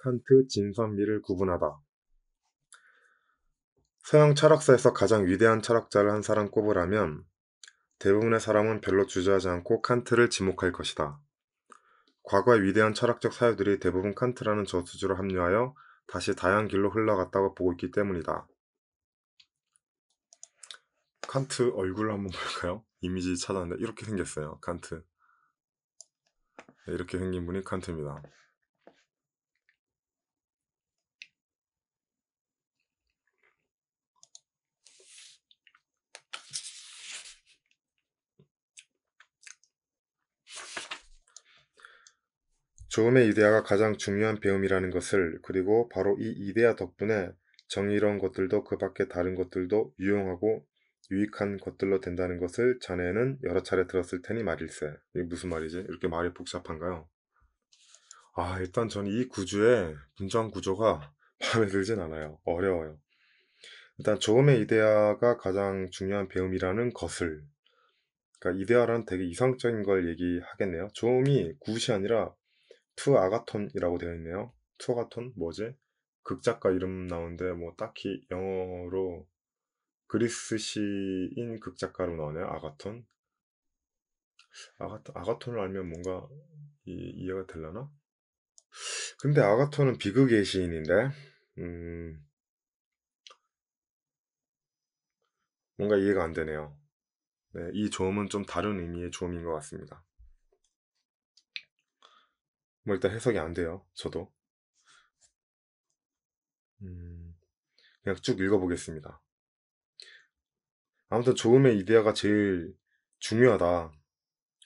칸트, 진선미를 구분하다. 서양 철학사에서 가장 위대한 철학자를 한 사람 꼽으라면 대부분의 사람은 별로 주저하지 않고 칸트를 지목할 것이다. 과거의 위대한 철학적 사유들이 대부분 칸트라는 저수지로 합류하여 다시 다양한 길로 흘러갔다고 보고 있기 때문이다. 칸트 얼굴을 한번 볼까요? 이미지 찾았는데 이렇게 생겼어요. 칸트. 네, 이렇게 생긴 분이 칸트입니다. 조음의 이데아가 가장 중요한 배움이라는 것을, 그리고 바로 이 이데아 덕분에 정의로운 것들도 그 밖의 다른 것들도 유용하고 유익한 것들로 된다는 것을 자네는 여러 차례 들었을 테니 말일세. 이게 무슨 말이지? 이렇게 말이 복잡한가요? 일단 저는 이 구조의 문장 구조가 마음에 들진 않아요. 어려워요. 일단 조음의 이데아가 가장 중요한 배움이라는 것을, 그러니까 이데아란 되게 이상적인 걸 얘기하겠네요. 조음이 굿이 아니라 투 아가톤이라고 되어 있네요. 투 아가톤 뭐지? 극작가 이름 나오는데 뭐 딱히 영어로 그리스 시인 극작가로 나오네요. 아가톤. 아가톤을 알면 뭔가 이해가 되려나? 근데 아가톤은 비극의 시인인데 뭔가 이해가 안 되네요. 네, 이 조음은 좀 다른 의미의 조음인 것 같습니다. 뭐 일단 해석이 안 돼요. 저도. 음, 그냥 쭉 읽어보겠습니다. 아무튼 조음의 이데아가 제일 중요하다.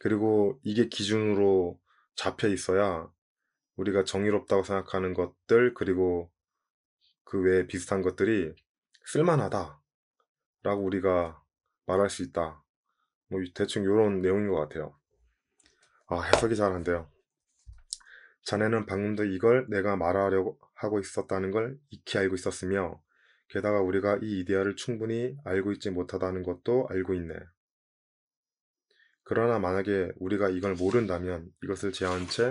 그리고 이게 기준으로 잡혀 있어야 우리가 정의롭다고 생각하는 것들, 그리고 그 외에 비슷한 것들이 쓸만하다 라고 우리가 말할 수 있다. 뭐 대충 이런 내용인 것 같아요. 해석이 잘 안 돼요. 자네는 방금도 이걸 내가 말하려고 하고 있었다는 걸 익히 알고 있었으며, 게다가 우리가 이 이데아를 충분히 알고 있지 못하다는 것도 알고 있네. 그러나 만약에 우리가 이걸 모른다면, 이것을 제한 채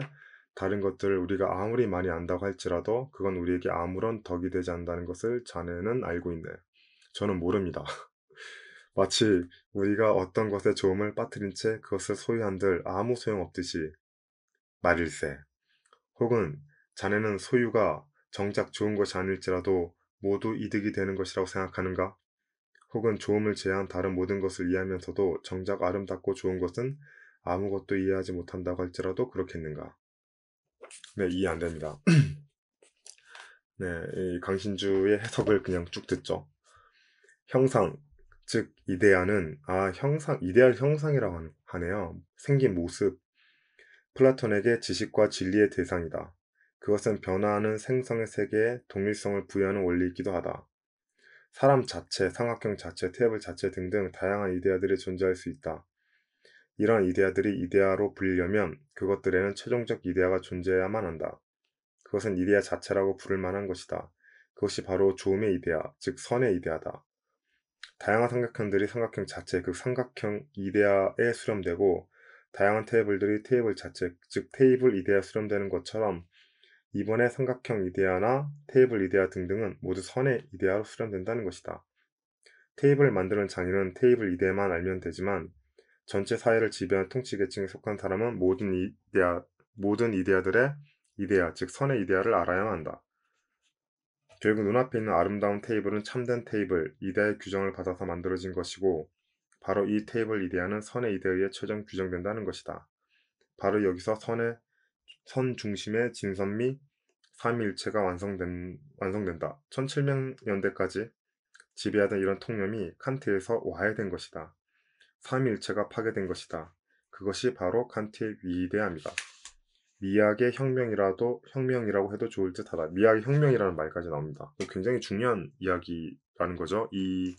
다른 것들을 우리가 아무리 많이 안다고 할지라도 그건 우리에게 아무런 덕이 되지 않는다는 것을 자네는 알고 있네. 저는 모릅니다. 마치 우리가 어떤 것에 조음을 빠뜨린 채 그것을 소유한들 아무 소용없듯이 말일세. 혹은 자네는 소유가 정작 좋은 것이 아닐지라도 모두 이득이 되는 것이라고 생각하는가? 혹은 조음을 제외한 다른 모든 것을 이해하면서도 정작 아름답고 좋은 것은 아무것도 이해하지 못한다고 할지라도 그렇겠는가? 네, 이해 안 됩니다. 네, 이 강신주의 해석을 그냥 쭉 듣죠. 형상, 즉 이데아는 이데아를 형상이라고 하네요. 생긴 모습, 플라톤에게 지식과 진리의 대상이다. 그것은 변화하는 생성의 세계에 동일성을 부여하는 원리이기도 하다. 사람 자체, 삼각형 자체, 테이블 자체 등등 다양한 이데아들이 존재할 수 있다. 이러한 이데아들이 이데아로 불리려면 그것들에는 최종적 이데아가 존재해야만 한다. 그것은 이데아 자체라고 부를 만한 것이다. 그것이 바로 조음의 이데아, 즉 선의 이데아다. 다양한 삼각형들이 삼각형 자체, 그 삼각형 이데아에 수렴되고 다양한 테이블들이 테이블 자체, 즉 테이블 이데아에 수렴되는 것처럼 이번에 삼각형 이데아나 테이블 이데아 등등은 모두 선의 이데아로 수렴된다는 것이다. 테이블을 만드는 장인은 테이블 이데아만 알면 되지만 전체 사회를 지배하는 통치 계층에 속한 사람은 모든 이데아들의 이데아, 즉 선의 이데아를 알아야 한다. 결국 눈앞에 있는 아름다운 테이블은 참된 테이블, 이데아의 규정을 받아서 만들어진 것이고 바로 이 테이블 이데아는 선의 이데아에 의해 최종 규정된다는 것이다. 바로 여기서 선 중심의 진선 및 삼위일체가 완성된다. 1700년대까지 지배하던 이런 통념이 칸트에서 와해된 것이다. 삼위일체가 파괴된 것이다. 그것이 바로 칸트의 위대함이다. 미학의 혁명이라고 해도 좋을 듯하다. 미학의 혁명이라는 말까지 나옵니다. 굉장히 중요한 이야기라는 거죠. 이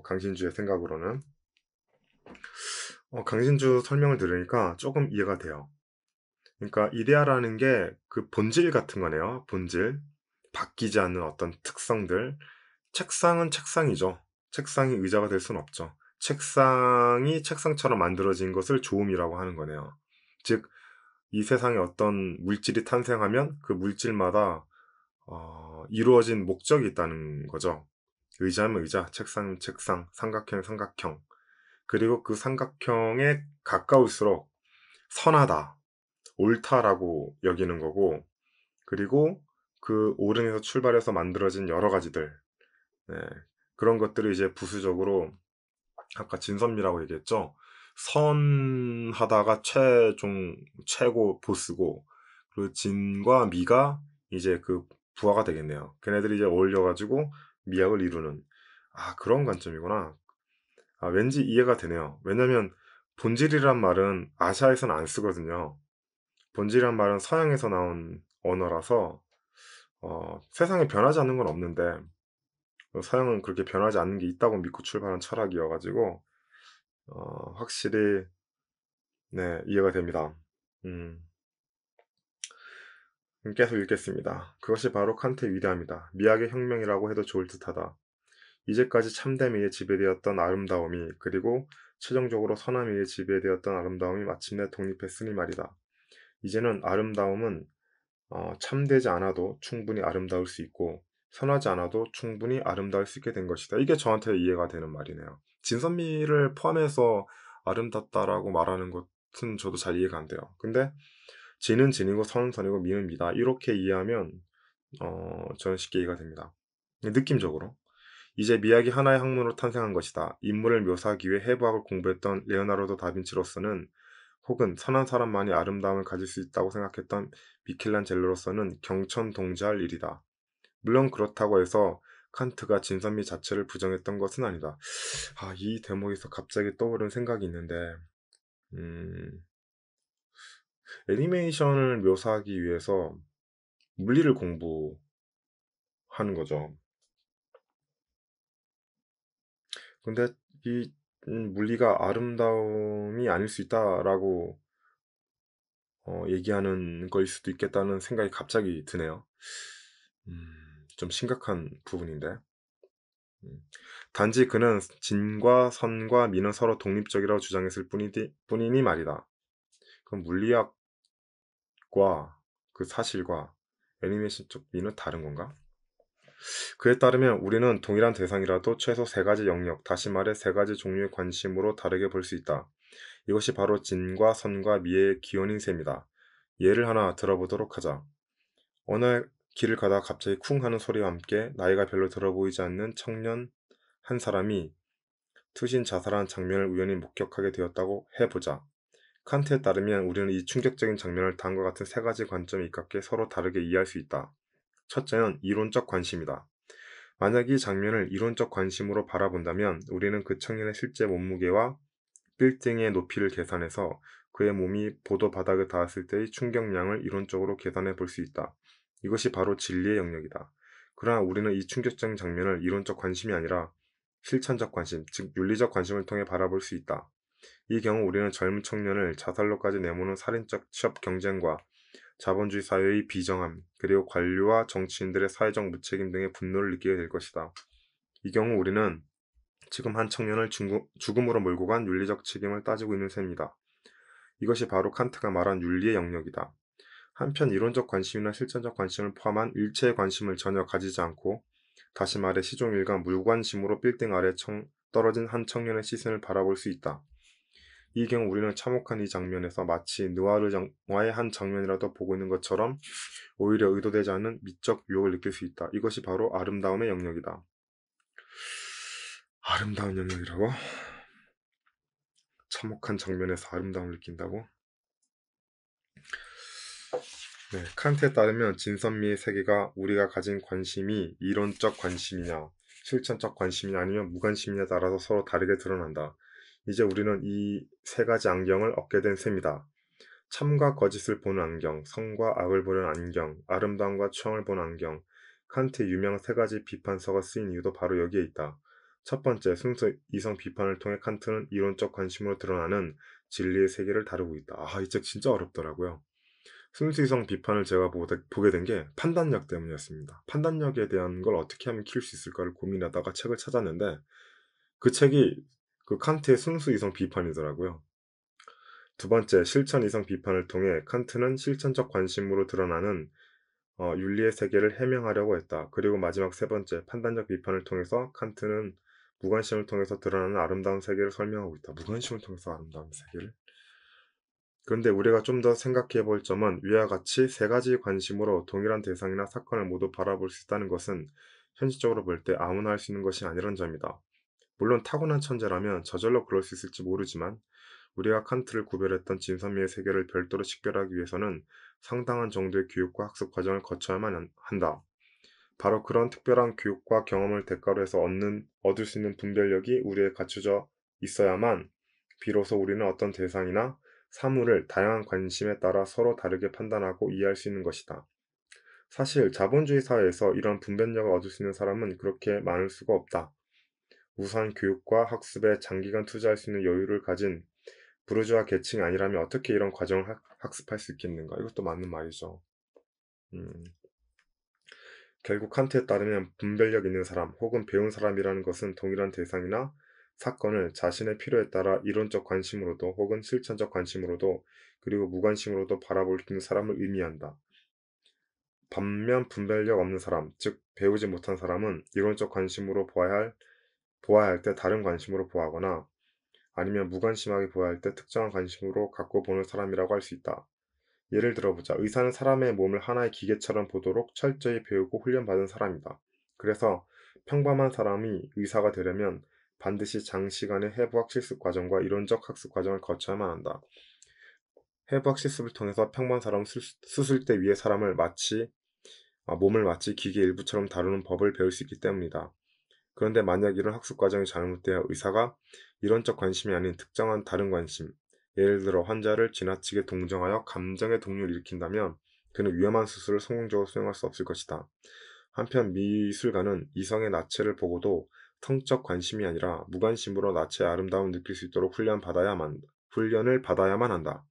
강신주의 생각으로는. 강신주 설명을 들으니까 조금 이해가 돼요. 그러니까 이데아라는 게 그 본질 같은 거네요. 본질. 바뀌지 않는 어떤 특성들. 책상은 책상이죠. 책상이 의자가 될 수는 없죠. 책상이 책상처럼 만들어진 것을 조음이라고 하는 거네요. 즉 이 세상에 어떤 물질이 탄생하면 그 물질마다 이루어진 목적이 있다는 거죠. 의자면 의자, 책상은 책상, 삼각형은 삼각형. 그리고 그 삼각형에 가까울수록 선하다, 옳다라고 여기는 거고, 그리고 그 오름에서 출발해서 만들어진 여러 가지들, 네, 그런 것들을 이제 부수적으로 아까 진선미라고 얘기했죠. 선하다가 최고 보스고, 그리고 진과 미가 이제 그 부하가 되겠네요. 걔네들이 이제 어울려가지고 미학을 이루는, 그런 관점이구나. 왠지 이해가 되네요. 왜냐면 본질이란 말은 아시아에서는 안 쓰거든요. 본질이란 말은 서양에서 나온 언어라서 세상에 변하지 않는 건 없는데 서양은 그렇게 변하지 않는 게 있다고 믿고 출발한 철학이어가지고 확실히 네, 이해가 됩니다. 음, 계속 읽겠습니다. 그것이 바로 칸트의 위대함이다. 미학의 혁명이라고 해도 좋을 듯하다. 이제까지 참됨에 의해 지배되었던 아름다움이, 그리고 최종적으로 선함에 의해 지배되었던 아름다움이 마침내 독립했으니 말이다. 이제는 아름다움은 참되지 않아도 충분히 아름다울 수 있고 선하지 않아도 충분히 아름다울 수 있게 된 것이다. 이게 저한테 이해가 되는 말이네요. 진선미를 포함해서 아름답다라고 말하는 것은 저도 잘 이해가 안 돼요. 근데 진은 진이고 선은 선이고 미는 미다. 이렇게 이해하면 저는 쉽게 이해가 됩니다. 느낌적으로. 이제 미학이 하나의 학문으로 탄생한 것이다. 인물을 묘사하기 위해 해부학을 공부했던 레오나르도 다빈치로서는, 혹은 선한 사람만이 아름다움을 가질 수 있다고 생각했던 미켈란젤로로서는 경천동지할 일이다. 물론 그렇다고 해서 칸트가 진선미 자체를 부정했던 것은 아니다. 이 대목에서 갑자기 떠오른 생각이 있는데, 음, 애니메이션을 묘사하기 위해서 물리를 공부하는 거죠. 근데 이 물리가 아름다움이 아닐 수 있다라고 얘기하는 거일 수도 있겠다는 생각이 갑자기 드네요. 좀 심각한 부분인데. 음. 단지 그는 진과 선과 미는 서로 독립적이라고 주장했을 뿐이니 말이다. 그럼 물리학과 그 사실과 애니메이션 쪽 미는 다른 건가? 그에 따르면 우리는 동일한 대상이라도 최소 세 가지 영역, 다시 말해 세 가지 종류의 관심으로 다르게 볼 수 있다. 이것이 바로 진과 선과 미의 기원인 셈이다. 예를 하나 들어보도록 하자. 어느 날 길을 가다가 갑자기 쿵 하는 소리와 함께 나이가 별로 들어 보이지 않는 청년 한 사람이 투신 자살한 장면을 우연히 목격하게 되었다고 해보자. 칸트에 따르면 우리는 이 충격적인 장면을 다음과 같은 세 가지 관점에 입각해 서로 다르게 이해할 수 있다. 첫째는 이론적 관심이다. 만약 이 장면을 이론적 관심으로 바라본다면 우리는 그 청년의 실제 몸무게와 빌딩의 높이를 계산해서 그의 몸이 보도 바닥에 닿았을 때의 충격량을 이론적으로 계산해 볼 수 있다. 이것이 바로 진리의 영역이다. 그러나 우리는 이 충격적인 장면을 이론적 관심이 아니라 실천적 관심, 즉 윤리적 관심을 통해 바라볼 수 있다. 이 경우 우리는 젊은 청년을 자살로까지 내모는 살인적 취업 경쟁과 자본주의 사회의 비정함, 그리고 관료와 정치인들의 사회적 무책임 등의 분노를 느끼게 될 것이다. 이 경우 우리는 지금 한 청년을 죽음으로 몰고 간 윤리적 책임을 따지고 있는 셈이다. 이것이 바로 칸트가 말한 윤리의 영역이다. 한편 이론적 관심이나 실천적 관심을 포함한 일체의 관심을 전혀 가지지 않고, 다시 말해 시종일관 무관심으로 빌딩 아래 떨어진 한 청년의 시선을 바라볼 수 있다. 이 경우 우리는 참혹한 이 장면에서 마치 느와르 영화의 한 장면이라도 보고 있는 것처럼 오히려 의도되지 않은 미적 유혹을 느낄 수 있다. 이것이 바로 아름다움의 영역이다. 아름다운 영역이라고? 참혹한 장면에서 아름다움을 느낀다고? 네, 칸트에 따르면 진선미의 세계가 우리가 가진 관심이 이론적 관심이냐, 실천적 관심이냐 아니면 무관심이냐에 따라서 서로 다르게 드러난다. 이제 우리는 이 세 가지 안경을 얻게 된 셈이다. 참과 거짓을 보는 안경, 선과 악을 보는 안경, 아름다움과 추앙을 보는 안경. 칸트의 유명 세 가지 비판서가 쓰인 이유도 바로 여기에 있다. 첫 번째, 순수 이성 비판을 통해 칸트는 이론적 관심으로 드러나는 진리의 세계를 다루고 있다. 이 책 진짜 어렵더라고요. 순수이성 비판을 제가 보게 된 게 판단력 때문이었습니다. 판단력에 대한 걸 어떻게 하면 키울 수 있을까를 고민하다가 책을 찾았는데 그 책이 그 칸트의 순수이성 비판이더라고요. 두 번째, 실천 이성 비판을 통해 칸트는 실천적 관심으로 드러나는 윤리의 세계를 해명하려고 했다. 그리고 마지막 세 번째, 판단적 비판을 통해서 칸트는 무관심을 통해서 드러나는 아름다운 세계를 설명하고 있다. 무관심을 통해서 아름다운 세계를? 그런데 우리가 좀 더 생각해 볼 점은 위와 같이 세 가지 관심으로 동일한 대상이나 사건을 모두 바라볼 수 있다는 것은 현실적으로 볼 때 아무나 할 수 있는 것이 아니란 점이다. 물론 타고난 천재라면 저절로 그럴 수 있을지 모르지만 우리가 칸트를 구별했던 진선미의 세계를 별도로 식별하기 위해서는 상당한 정도의 교육과 학습 과정을 거쳐야만 한다. 바로 그런 특별한 교육과 경험을 대가로 해서 얻을 수 있는 분별력이 우리에 갖춰져 있어야만 비로소 우리는 어떤 대상이나 사물을 다양한 관심에 따라 서로 다르게 판단하고 이해할 수 있는 것이다. 사실 자본주의 사회에서 이런 분별력을 얻을 수 있는 사람은 그렇게 많을 수가 없다. 우수한 교육과 학습에 장기간 투자할 수 있는 여유를 가진 부르주아 계층이 아니라면 어떻게 이런 과정을 학습할 수 있겠는가? 이것도 맞는 말이죠. 음. 결국 칸트에 따르면 분별력 있는 사람 혹은 배운 사람이라는 것은 동일한 대상이나 사건을 자신의 필요에 따라 이론적 관심으로도 혹은 실천적 관심으로도 그리고 무관심으로도 바라볼 수 있는 사람을 의미한다. 반면 분별력 없는 사람, 즉 배우지 못한 사람은 이론적 관심으로 보아야 할 때 다른 관심으로 보아하거나 아니면 무관심하게 보아야 할 때 특정한 관심으로 갖고 보는 사람이라고 할 수 있다. 예를 들어보자. 의사는 사람의 몸을 하나의 기계처럼 보도록 철저히 배우고 훈련받은 사람이다. 그래서 평범한 사람이 의사가 되려면 반드시 장시간의 해부학 실습 과정과 이론적 학습 과정을 거쳐야만 한다. 해부학 실습을 통해서 평범한 사람 수술대 위의 몸을 마치 기계 일부처럼 다루는 법을 배울 수 있기 때문이다. 그런데 만약 이런 학습 과정이 잘못되어 의사가 이론적 관심이 아닌 특정한 다른 관심, 예를 들어 환자를 지나치게 동정하여 감정의 동요를 일으킨다면 그는 위험한 수술을 성공적으로 수행할 수 없을 것이다. 한편 미술가는 이성의 나체를 보고도 성적 관심이 아니라 무관심으로 나체의 아름다움을 느낄 수 있도록 훈련을 받아야만 한다.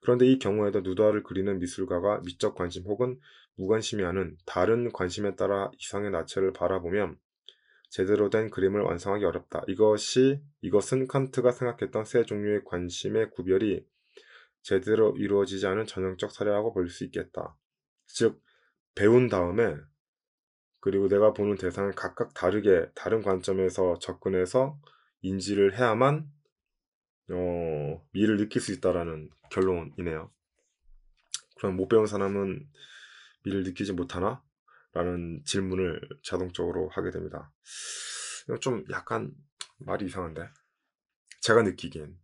그런데 이 경우에도 누드화를 그리는 미술가가 미적 관심 혹은 무관심이 아닌 다른 관심에 따라 이성의 나체를 바라보면 제대로 된 그림을 완성하기 어렵다. 이것은 칸트가 생각했던 세 종류의 관심의 구별이 제대로 이루어지지 않은 전형적 사례라고 볼 수 있겠다. 즉, 배운 다음에 그리고 내가 보는 대상을 각각 다른 관점에서 접근해서 인지를 해야만 미를 느낄 수 있다라는 결론이네요. 그럼 못 배운 사람은 미를 느끼지 못하나? 라는 질문을 자동적으로 하게 됩니다. 이거 좀 약간 말이 이상한데? 제가 느끼기엔.